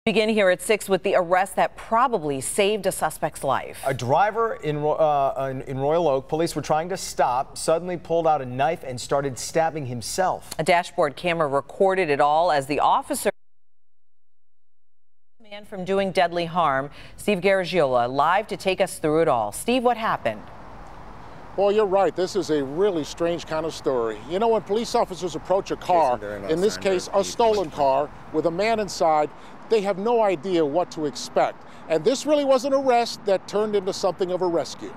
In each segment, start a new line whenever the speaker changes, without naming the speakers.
Begin here at 6 with the arrest that probably saved a suspect's life.
A driver in Royal Oak, police were trying to stop, suddenly pulled out a knife and started stabbing himself.
A dashboard camera recorded it all as the officer the man from doing deadly harm. Steve Garagiola live to take us through it all. Steve, what happened?
Well, you're right. This is a really strange kind of story. You know, when police officers approach a car, in this case, a stolen car with a man inside, they have no idea what to expect. And this really was an arrest that turned into something of a rescue.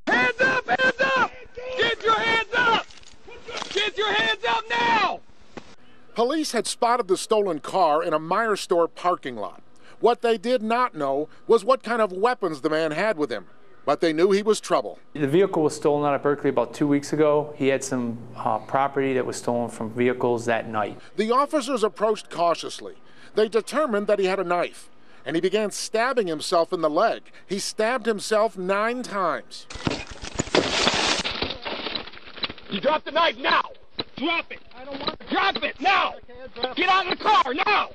Hands up! Hands up! Get your hands up! Get your hands up now!
Police had spotted the stolen car in a Meijer store parking lot. What they did not know was what kind of weapons the man had with him. But they knew he was trouble.
The vehicle was stolen out of Berkeley about 2 weeks ago. He had some property that was stolen from vehicles that night.
The officers approached cautiously. They determined that he had a knife, and he began stabbing himself in the leg. He stabbed himself 9 times.
You drop the knife now! Drop it! I don't want to. Drop it now! Get out of the car now!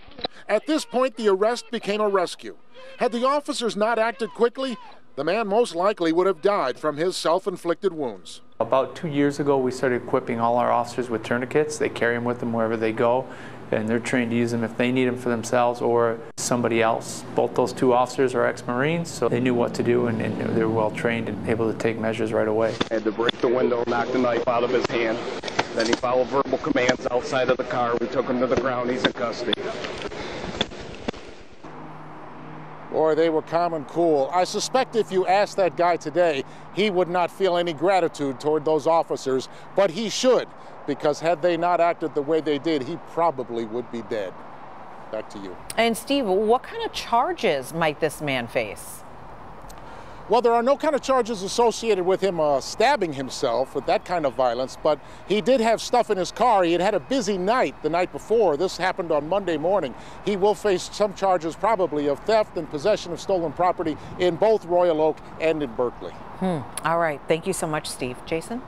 At this point, the arrest became a rescue. Had the officers not acted quickly, the man most likely would have died from his self-inflicted wounds.
About 2 years ago, we started equipping all our officers with tourniquets. They carry them with them wherever they go, and they're trained to use them if they need them for themselves or somebody else. Both those 2 officers are ex-Marines, so they knew what to do, and they were well trained and able to take measures right away.
Had to break the window, knock the knife out of his hand. Then he followed verbal commands outside of the car. We took him to the ground. He's in custody.
Boy, they were calm and cool. I suspect if you asked that guy today, he would not feel any gratitude toward those officers, but he should, because had they not acted the way they did, he probably would be dead. Back to you.
And Steve, what kind of charges might this man face?
Well, there are no kind of charges associated with him stabbing himself with that kind of violence, but he did have stuff in his car. He had had a busy night the night before. This happened on Monday morning. He will face some charges probably of theft and possession of stolen property in both Royal Oak and in Berkeley.
All right. Thank you so much, Steve. Jason?